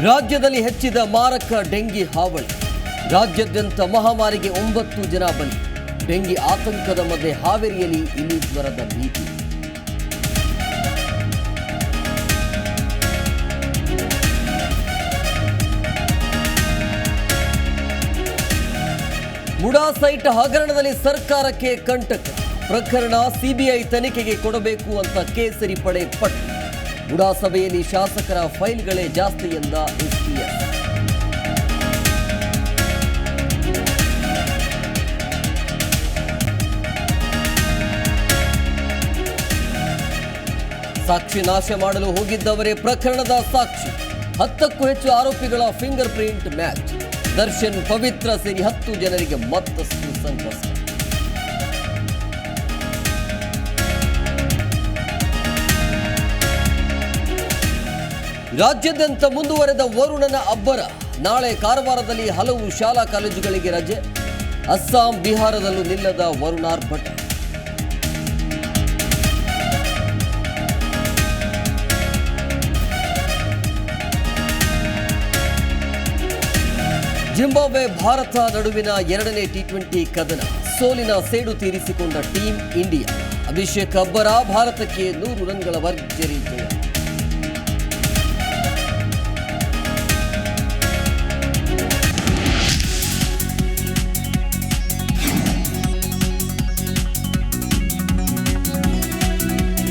ರಾಜ್ಯದಲ್ಲಿ ಹೆಚ್ಚಿದ ಮಾರಕ ಡೆಂಗಿ ಹಾವಳಿ. ರಾಜ್ಯಾದ್ಯಂತ ಮಹಾಮಾರಿಗೆ 9 ಜನ ಬಲಿ. ಡೆಂಗಿ ಆತಂಕದ ಮಧ್ಯೆ ಹಾವೇರಿಯಲ್ಲಿ ಇಲಿ ಜ್ವರದ ಭೀತಿ. ಮುಡಾ ಸೈಟ್ ಹಗರಣದಲ್ಲಿ ಸರ್ಕಾರಕ್ಕೆ ಕಂಟಕ. ಪ್ರಕರಣ ಸಿಬಿಐ ತನಿಖೆಗೆ ಕೊಡಬೇಕು ಅಂತ ಕೇಸರಿ ಪಡೆ ಪಟ್ಟು. ಮುಡಾ ಸಭೆಯಲ್ಲಿ ಶಾಸಕರ ಫೈಲ್ಗಳೇ ಜಾಸ್ತಿ ಎಂದ ಎಸ್ಪಿಎಸ್. ಸಾಕ್ಷಿ ನಾಶ ಮಾಡಲು ಹೋಗಿದ್ದವರೇ ಪ್ರಕರಣದ ಸಾಕ್ಷಿ. 10ಕ್ಕೂ ಹೆಚ್ಚು ಆರೋಪಿಗಳ ಫಿಂಗರ್ ಪ್ರಿಂಟ್ ಮ್ಯಾಚ್. ದರ್ಶನ್, ಪವಿತ್ರ ಸೇರಿ 10 ಜನರಿಗೆ ಮತ್ತಷ್ಟು ಸಂಕಷ್ಟ. ರಾಜ್ಯಾದ್ಯಂತ ಮುಂದುವರೆದ ವರುಣನ ಅಬ್ಬರ. ನಾಳೆ ಕಾರವಾರದಲ್ಲಿ ಹಲವು ಶಾಲಾ ಕಾಲೇಜುಗಳಿಗೆ ರಜೆ. ಅಸ್ಸಾಂ, ಬಿಹಾರದಲ್ಲೂ ನಿಲ್ಲದ ವರುಣಾರ್ಭಟ. ಜಿಂಬಾಬ್ವೆ ಭಾರತ ನಡುವಿನ 2ನೇ ಟಿ20 ಕದನ. ಸೋಲಿನ ಸೇಡು ತೀರಿಸಿಕೊಂಡ ಟೀಂ ಇಂಡಿಯಾ. ಅಭಿಷೇಕ್ ಅಬ್ಬರ ಭಾರತಕ್ಕೆ 100 ರನ್ಗಳ ಭರ್ಜರಿ ಜಯ.